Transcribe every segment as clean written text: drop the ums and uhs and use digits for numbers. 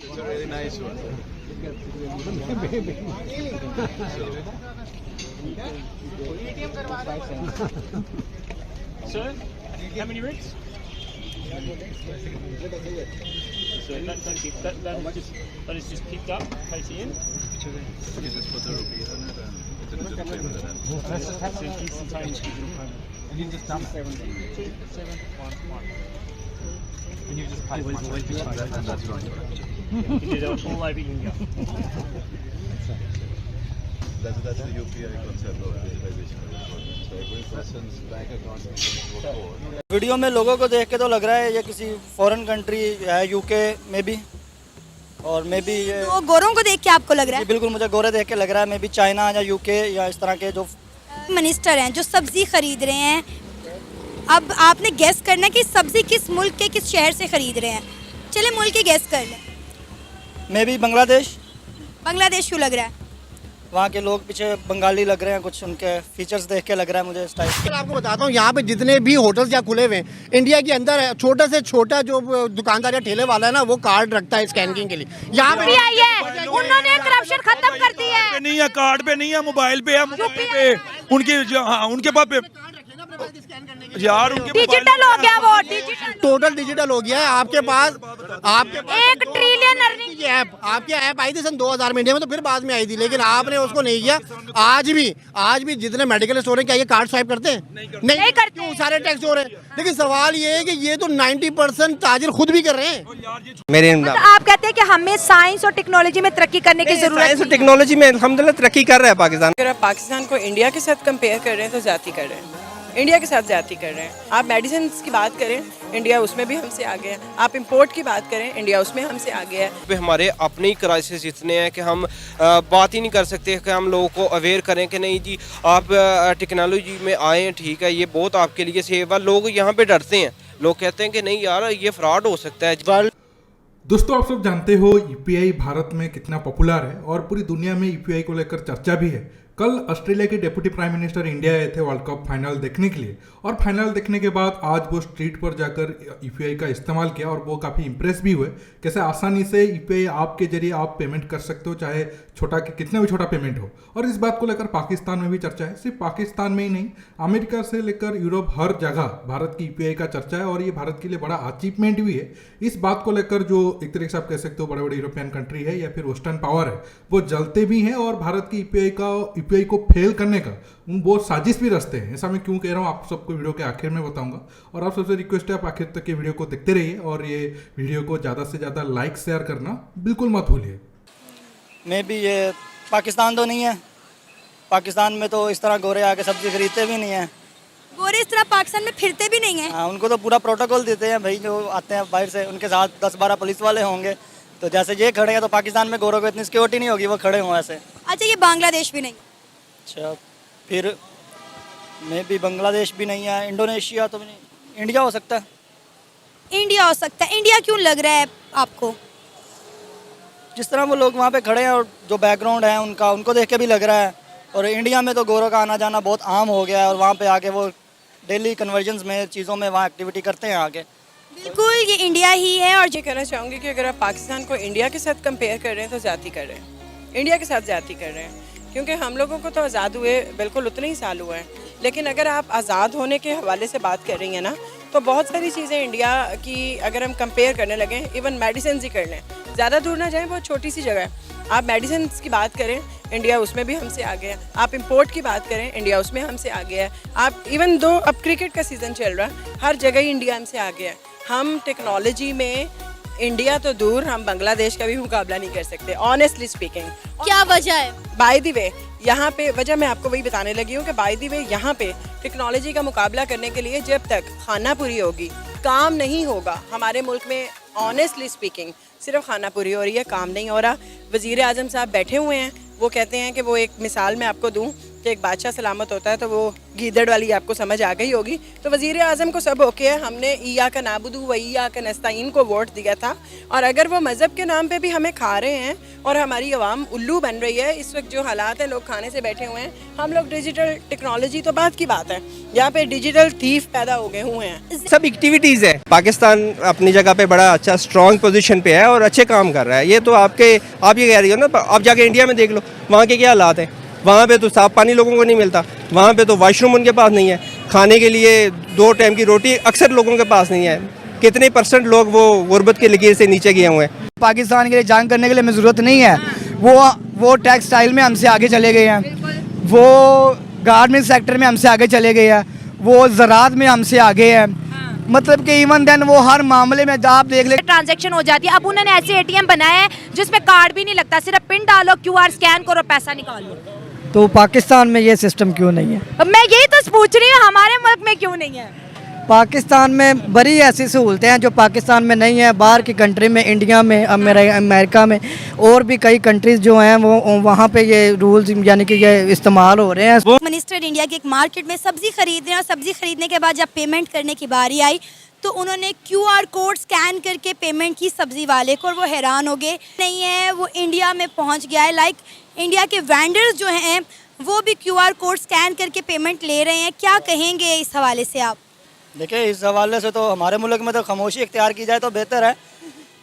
It's a really nice one. Sir, how many rings? So that is just picked up, KTM. You can just put the rupees on it and put it to payment and So instantaneous digital payment. And you just dump it. 2711. And you just pay one. and that's right. You can do that all over India. That's the UPI concept of digitalization. So every person's bank account is to a code. Video में लोगों को देख के तो लग रहा है ये किसी फॉरेन कंट्री है, यूके में भी, और मे बी ये तो गोरों को देख के आपको लग रहा जी बिल्कुल मुझे गोरे देख के लग रहा है, मे बी चाइना या यूके या इस तरह के जो है मिनिस्टर हैं जो सब्जी खरीद रहे हैं, अब आपने गेस करना है कि सब्जी किस मुल्क के किस शहर से खरीद रहे हैं। चले मुल्क के गेस कर लें। May be Bangladesh. बांग्लादेश क्यों लग रहा है? वहाँ के लोग पीछे बंगाली लग रहे हैं, कुछ उनके फीचर्स देख के लग रहा है मुझे इस टाइप। मैं आपको बताता हूँ यहाँ पे जितने भी होटल्स या खुले हुए हैं इंडिया के अंदर है, छोटा से छोटा जो दुकानदार या ठेले वाला है ना वो कार्ड रखता है स्कैनिंग के लिए। यहाँ पे है उन्होंने करप्शन खत्म कर दी है। नहीं है, कार्ड पे नहीं है, मोबाइल पे है। मोबाइल पे उनके हाँ उनके पास पे यार उनके डिजिटल हो गया, वो डिजिटल टोटल डिजिटल हो गया है आपके पास। 1 ट्रिलियन अर्निंग की ऐप आपकी ऐप आई थी सन 2000 में इंडिया में, तो फिर बाद में आई थी, लेकिन आपने उसको नहीं किया। आज भी जितने मेडिकल स्टोर हैं क्या ये कार्ड स्वाइप करते हैं? नहीं करते। क्यों? सारे टैक्स हो रहे हैं। लेकिन सवाल ये है कि ये तो 90% ताजिर खुद भी कर रहे हैं। मेरे आप कहते हैं कि हमें साइंस और टेक्नोलॉजी में तरक्की करने की जरूरत है। साइंस और टेक्नोलॉजी में अल्हम्दुलिल्लाह तरक्की कर रहा है पाकिस्तान। अगर आप पाकिस्तान को इंडिया के साथ कंपेयर कर रहे हैं तो ज्यादती कर रहे हैं, इंडिया के साथ ज्यादती कर रहे हैं। आप मेडिसिन की बात करें, इंडिया उसमें भी हमसे आगे है। आप इंपोर्ट की बात करें, इंडिया उसमें हमसे आगे है। पे हमारे अपने ही क्राइसिस इतने हैं कि हम बात ही नहीं कर सकते कि हम लोगों को अवेयर करें कि नहीं जी आप टेक्नोलॉजी में आए हैं, ठीक है ये बहुत आपके लिए सेफ है। लोग यहाँ पे डरते हैं, लोग कहते हैं कि नहीं यार ये फ्रॉड हो सकता है। दोस्तों आप सब जानते हो यूपीआई भारत में कितना पॉपुलर है और पूरी दुनिया में यूपीआई को लेकर चर्चा भी है। कल ऑस्ट्रेलिया के डेप्यूटी प्राइम मिनिस्टर इंडिया आए थे वर्ल्ड कप फाइनल देखने के लिए, और फाइनल देखने के बाद आज वो स्ट्रीट पर जाकर यूपीआई का इस्तेमाल किया और वो काफ़ी इंप्रेस भी हुए कैसे आसानी से यूपीआई ऐप के जरिए आप पेमेंट कर सकते हो, चाहे छोटा कि कितना भी छोटा पेमेंट हो। और इस बात को लेकर पाकिस्तान में भी चर्चा है। सिर्फ पाकिस्तान में ही नहीं, अमेरिका से लेकर यूरोप हर जगह भारत की यूपीआई का चर्चा है और ये भारत के लिए बड़ा अचीवमेंट भी है। इस बात को लेकर जो एक तरीके से आप कह सकते हो बड़े बड़े यूरोपियन कंट्री है या फिर वेस्टर्न पावर है वो जलते भी हैं और भारत की यूपीआई को फेल करने का वो साजिश भी रचते हैं। ऐसा मैं क्यों कह रहा हूँ आप सबको वीडियो के आखिर में बताऊंगा, और आप सबसे रिक्वेस्ट है आप आखिर तक के वीडियो को देखते रहिए और ये वीडियो को ज़्यादा से ज़्यादा लाइक शेयर करना बिल्कुल मत भूलिए। मे बी ये पाकिस्तान तो नहीं है, पाकिस्तान में तो इस तरह गोरे आके सब्जी खरीदते भी नहीं है। गोरे इस तरह पाकिस्तान में फिरते भी नहीं है। हाँ उनको तो पूरा प्रोटोकॉल देते हैं भाई, जो आते हैं बाहर से उनके साथ 10-12 पुलिस वाले होंगे, तो जैसे ये खड़े हैं तो पाकिस्तान में गोरों को इतनी सिक्योरिटी नहीं होगी वो खड़े हों ऐसे। अच्छा ये बांग्लादेश भी नहीं? अच्छा फिर मे बी बांग्लादेश भी नहीं है, इंडोनेशिया तो नहीं, इंडिया हो सकता है। इंडिया हो सकता है। इंडिया क्यों लग रहा है आपको? जिस तरह वो लोग वहाँ पे खड़े हैं और जो बैकग्राउंड है उनका, उनको देख के भी लग रहा है। और इंडिया में तो गोरों का आना जाना बहुत आम हो गया है और वहाँ पे आके वो डेली कन्वर्जन्स में चीज़ों में वहाँ एक्टिविटी करते हैं आके। बिल्कुल ये इंडिया ही है। और ये कहना चाहूँगी कि अगर आप पाकिस्तान को इंडिया के साथ कंपेयर कर रहे हैं तो ज्यादती कर रहे हैं, इंडिया के साथ ज्यादती कर रहे हैं। क्योंकि हम लोगों को तो आज़ाद हुए बिल्कुल उतने ही साल हुए हैं, लेकिन अगर आप आज़ाद होने के हवाले से बात कर रही हैं ना तो बहुत सारी चीज़ें इंडिया की अगर हम कंपेयर करने लगें, इवन मेडिसिन ही कर लें, ज़्यादा दूर ना जाएं, बहुत छोटी सी जगह है। आप मेडिसिन की बात करें, इंडिया उसमें भी हमसे आगे है। आप इंपोर्ट की बात करें, इंडिया उसमें हमसे आगे है। आप इवन दो अब क्रिकेट का सीज़न चल रहा है, हर जगह ही इंडिया हमसे आगे है। हम टेक्नोलॉजी में इंडिया तो दूर, हम बांग्लादेश का भी मुकाबला नहीं कर सकते ऑनेस्टली स्पीकिंग। क्या वजह है? बाय द वे यहाँ पे वजह मैं आपको वही बताने लगी हूँ कि बाय द वे यहाँ पे टेक्नोलॉजी का मुकाबला करने के लिए जब तक खानापुरी होगी काम नहीं होगा। हमारे मुल्क में ऑनेस्टली स्पीकिंग सिर्फ खानापुरी हो रही है, काम नहीं हो रहा। वज़ीर आज़म साहब बैठे हुए हैं, वो कहते हैं कि वो एक मिसाल मैं आपको दूँ कि एक बादशाह सलामत होता है तो वो गीदड़ वाली आपको समझ आ गई होगी। तो वज़ीर आज़म को सब ओके है, हमने इय्याका नाबुदु व इय्याका नस्तईन को वोट दिया था, और अगर वो मज़हब के नाम पे भी हमें खा रहे हैं और हमारी आवाम उल्लू बन रही है, इस वक्त जो हालात है लोग खाने से बैठे हुए हैं, हम लोग डिजिटल टेक्नोलॉजी तो बात की बात है, यहाँ पे डिजिटल थीफ पैदा हो गए हुए हैं। सब एक्टिविटीज़ है। पाकिस्तान अपनी जगह पे बड़ा अच्छा स्ट्रॉन्ग पोजीशन पे है और अच्छे काम कर रहा है। ये तो आप ये कह रही हो ना, आप जाके इंडिया में देख लो वहाँ के क्या हालात हैं। वहाँ पे तो साफ़ पानी लोगों को नहीं मिलता, वहाँ पे तो वॉशरूम उनके पास नहीं है, खाने के लिए 2 टाइम की रोटी अक्सर लोगों के पास नहीं है। कितने % लोग वो गुर्बत की लकीर से नीचे गए हुए हैं। पाकिस्तान के लिए जंग करने के लिए हमें ज़रूरत नहीं है। वो टेक्सटाइल में हमसे आगे चले गए हैं, वो गारमेंट सेक्टर में हमसे आगे चले गए हैं, वो ज़राअत में हमसे आगे है। मतलब कि इवन देन वो हर मामले में आप देख ले ट्रांजैक्शन हो जाती है। अब उन्होंने ऐसे एटीएम बनाए हैं जिसमें कार्ड भी नहीं लगता, सिर्फ पिन डालो, QR स्कैन करो, पैसा निकाल लो। तो पाकिस्तान में ये सिस्टम क्यों नहीं है? अब मैं यही तो पूछ रही हूँ, हमारे मुल्क में क्यों नहीं है? पाकिस्तान में बड़ी ऐसी सहूलतें हैं जो पाकिस्तान में नहीं है। बाहर की कंट्री में, इंडिया में, अमेरिका में और भी कई कंट्रीज़ जो हैं वो वहाँ पे ये रूल्स यानी कि ये इस्तेमाल हो रहे हैं। मिनिस्टर इंडिया के एक मार्केट में सब्ज़ी खरीद रहे हैं और सब्ज़ी खरीदने के बाद जब पेमेंट करने की बारी आई तो उन्होंने QR कोड स्कैन करके पेमेंट की सब्ज़ी वाले को, और वो हैरान हो गए। नहीं है, वो इंडिया में पहुंच गया है। लाइक इंडिया के वेंडर्स जो हैं वो भी QR कोड स्कैन करके पेमेंट ले रहे हैं। क्या कहेंगे इस हवाले से आप? देखिए, इस हवाले से तो हमारे मुल्क में तो खामोशी इख्तियार की जाए तो बेहतर है।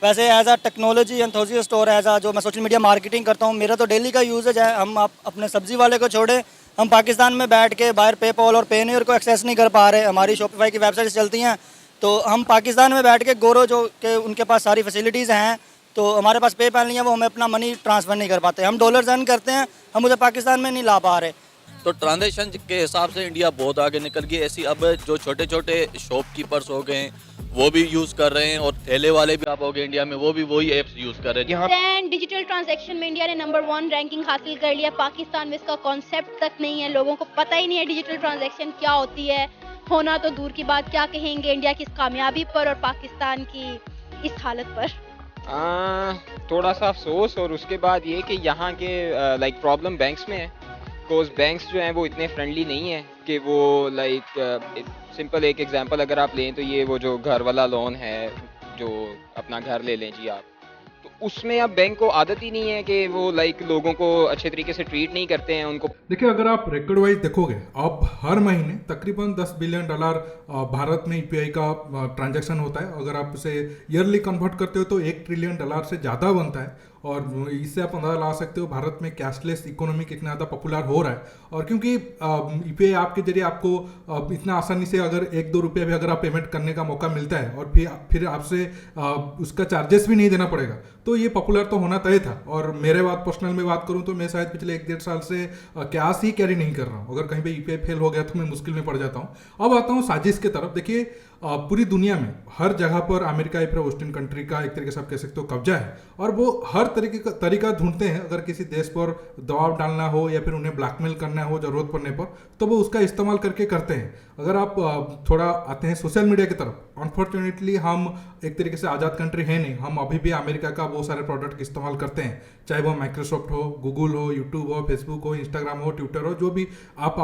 वैसे एज आ टेक्नोलॉजी एंथुसियास्ट और एज आ जो मैं सोशल मीडिया मार्केटिंग करता हूँ, मेरा तो डेली का यूजेज है। हम अपने सब्ज़ी वाले को छोड़े, हम पाकिस्तान में बैठ के बाहर पेपॉल और पेनीयर को एक्सेस नहीं कर पा रहे। हमारी शॉपिफाई की वेबसाइट चलती हैं, तो हम पाकिस्तान में बैठ के गोरो जो कि उनके पास सारी फैसिलिटीज़ हैं, तो हमारे पास पेपैल नहीं है, वो हमें अपना मनी ट्रांसफ़र नहीं कर पाते। हम डॉलर्स अर्न करते हैं, हम उसे पाकिस्तान में नहीं ला पा रहे। तो ट्रांजेक्शन के हिसाब से इंडिया बहुत आगे निकल गई। ऐसी अब जो छोटे छोटे शॉपकीपर्स हो गए वो भी यूज़ कर रहे हैं, और ठेले वाले भी आप हो गए इंडिया में, वो भी वही ऐप्स यूज़ कर रहे हैं। यहाँ डिजिटल ट्रांजैक्शन में इंडिया ने नंबर 1 रैंकिंग हासिल कर लिया। पाकिस्तान में इसका कॉन्सेप्ट तक नहीं है, लोगों को पता ही नहीं है डिजिटल ट्रांजैक्शन क्या होती है। होना तो दूर की बात, क्या कहेंगे इंडिया की इस कामयाबी पर और पाकिस्तान की इस हालत पर? थोड़ा सा अफसोस, और उसके बाद ये कि यहाँ के लाइक प्रॉब्लम बैंक्स में है। बिकॉज बैंक्स जो हैं वो इतने फ्रेंडली नहीं है कि वो लाइक सिंपल एक एग्जांपल अगर आप लें तो ये वो जो घर वाला लोन है, जो अपना घर ले लें जी आप, तो उसमें अब बैंक को आदत ही नहीं है कि वो लाइक लोगों को अच्छे तरीके से ट्रीट नहीं करते हैं उनको। देखिए, अगर आप रिकॉर्ड वाइज देखोगे, अब हर महीने तकरीबन $10 बिलियन भारत में यूपीआई का ट्रांजैक्शन होता है। अगर आप उसे ईयरली कन्वर्ट करते हो तो $1 ट्रिलियन से ज़्यादा बनता है। और इससे आप अंदाजा ला सकते हो भारत में कैशलेस इकोनॉमी कितना ज़्यादा पॉपुलर हो रहा है। और क्योंकि यूपीआई आपके जरिए आपको इतना आसानी से अगर 1-2 रुपये भी अगर आप पेमेंट करने का मौका मिलता है और फिर आपसे उसका चार्जेस भी नहीं देना पड़ेगा, तो ये पॉपुलर तो होना तय था। और मेरे पर्सनल में बात करूँ तो मैं शायद पिछले 1-1.5 साल से कैश ही कैरी नहीं कर रहा हूँ। अगर कहीं पे यूपीआई फेल हो गया तो मैं मुश्किल में पड़ जाता हूँ। अब आता हूँ साजिश की तरफ। देखिए, पूरी दुनिया में हर जगह पर अमेरिका या फिर वेस्टर्न कंट्री का एक तरीके से आप कह सकते हो कब्जा है, और वो हर तरीका ढूंढते हैं अगर किसी देश पर दबाव डालना हो या फिर उन्हें ब्लैकमेल करना हो जरूरत पड़ने पर, तो वो उसका इस्तेमाल करके करते हैं। अगर आप थोड़ा आते हैं सोशल मीडिया की तरफ, अनफॉर्चुनेटली हम एक तरीके से आज़ाद कंट्री है नहीं, हम अभी भी अमेरिका का बहुत सारे प्रोडक्ट इस्तेमाल करते हैं, चाहे वो माइक्रोसॉफ्ट हो, गूगल हो, यूट्यूब हो, फेसबुक हो, इंस्टाग्राम हो, ट्विटर हो, जो भी आप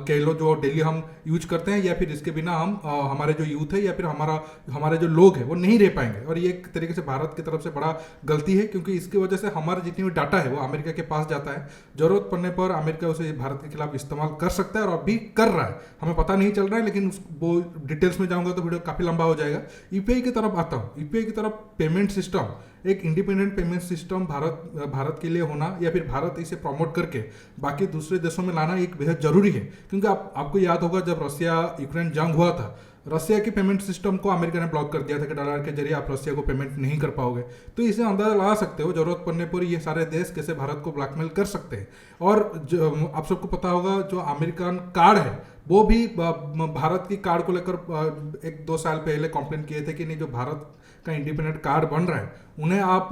कह लो जो डेली हम यूज करते हैं, या फिर इसके बिना हम हमारे जो यूथ है या फिर हमारे जो लोग हैं वो नहीं रह पाएंगे। और ये एक तरीके से भारत की तरफ से बड़ा गलती है, क्योंकि इसकी वजह से हमारा जितनी भी डाटा है वो अमेरिका के पास जाता है। जरूरत पड़ने पर अमेरिका उसे भारत के खिलाफ इस्तेमाल कर सकता है और अभी कर रहा है, हमें पता नहीं चल रहा है, लेकिन वो डिटेल्स में जाऊंगा तो वीडियो काफ़ी लंबा हो जाएगा। यूपीआई की तरफ आता हूँ। यूपीआई की तरफ पेमेंट सिस्टम, एक इंडिपेंडेंट पेमेंट सिस्टम भारत के लिए होना या फिर भारत इसे प्रमोट करके बाकी दूसरे देशों में लाना एक बेहद जरूरी है। क्योंकि आपको याद होगा जब रसिया यूक्रेन जंग हुआ था, रसिया की पेमेंट सिस्टम को अमेरिका ने ब्लॉक कर दिया था कि डॉलर के जरिए आप रसिया को पेमेंट नहीं कर पाओगे। तो इसे अंदाजा लगा सकते हो जरूरत पड़ने पर ये सारे देश कैसे भारत को ब्लैकमेल कर सकते हैं। और आप सबको पता होगा जो अमेरिकन कार्ड है वो भी भारत की कार्ड को लेकर 1-2 साल पहले कंप्लेन किए थे कि नहीं, जो भारत का इंडिपेंडेंट कार्ड बन रहा है उन्हें आप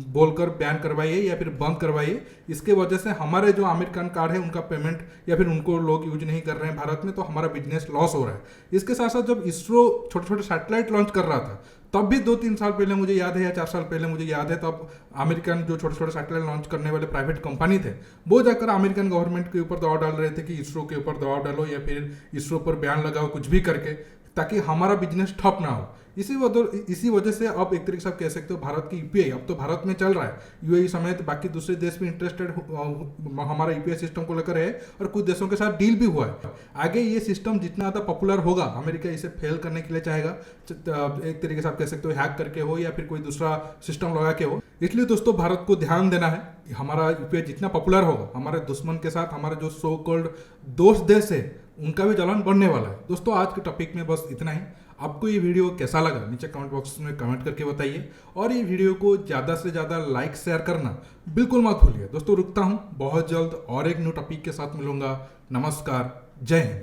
बोलकर बैन करवाइए या फिर बंद करवाइए। इसके वजह से हमारे जो अमेरिकन कार्ड है उनका पेमेंट या फिर उनको लोग यूज नहीं कर रहे हैं भारत में, तो हमारा बिजनेस लॉस हो रहा है। इसके साथ साथ जब इसरो छोटे छोटे सैटेलाइट लॉन्च कर रहा था तब भी 2-3 साल पहले मुझे याद है या 4 साल पहले मुझे याद है, तब अमेरिकन जो छोटे छोटे सैटेलाइट लॉन्च करने वाले प्राइवेट कंपनी थे वो जाकर अमेरिकन गवर्नमेंट के ऊपर दबाव डाल रहे थे कि इसरो के ऊपर दबाव डालो या फिर इसरो पर बयान लगाओ कुछ भी करके, ताकि हमारा बिजनेस ठप ना हो। इसी वजह से अब एक तरीके से आप कह सकते हो भारत की यूपीआई अब तो भारत में चल रहा है, यूएई समेत बाकी दूसरे देश भी इंटरेस्टेड हमारा यूपीआई सिस्टम को लेकर है और कुछ देशों के साथ डील भी हुआ है। आगे ये सिस्टम जितना ज़्यादा पॉपुलर होगा, अमेरिका इसे फेल करने के लिए चाहेगा, एक तरीके से आप कह सकते हो हैक करके हो या फिर कोई दूसरा सिस्टम लगा के हो। इसलिए दोस्तों भारत को ध्यान देना है, हमारा यूपीआई जितना पॉपुलर होगा हमारे दुश्मन के साथ हमारे जो सो कॉल्ड दोस्त देश है उनका भी चलन बढ़ने वाला है। दोस्तों आज के टॉपिक में बस इतना ही। आपको ये वीडियो कैसा लगा नीचे कमेंट बॉक्स में कमेंट करके बताइए और ये वीडियो को ज़्यादा से ज़्यादा लाइक शेयर करना बिल्कुल मत भूलिए। दोस्तों रुकता हूँ, बहुत जल्द और एक न्यू टॉपिक के साथ मिलूंगा। नमस्कार, जय हिंद।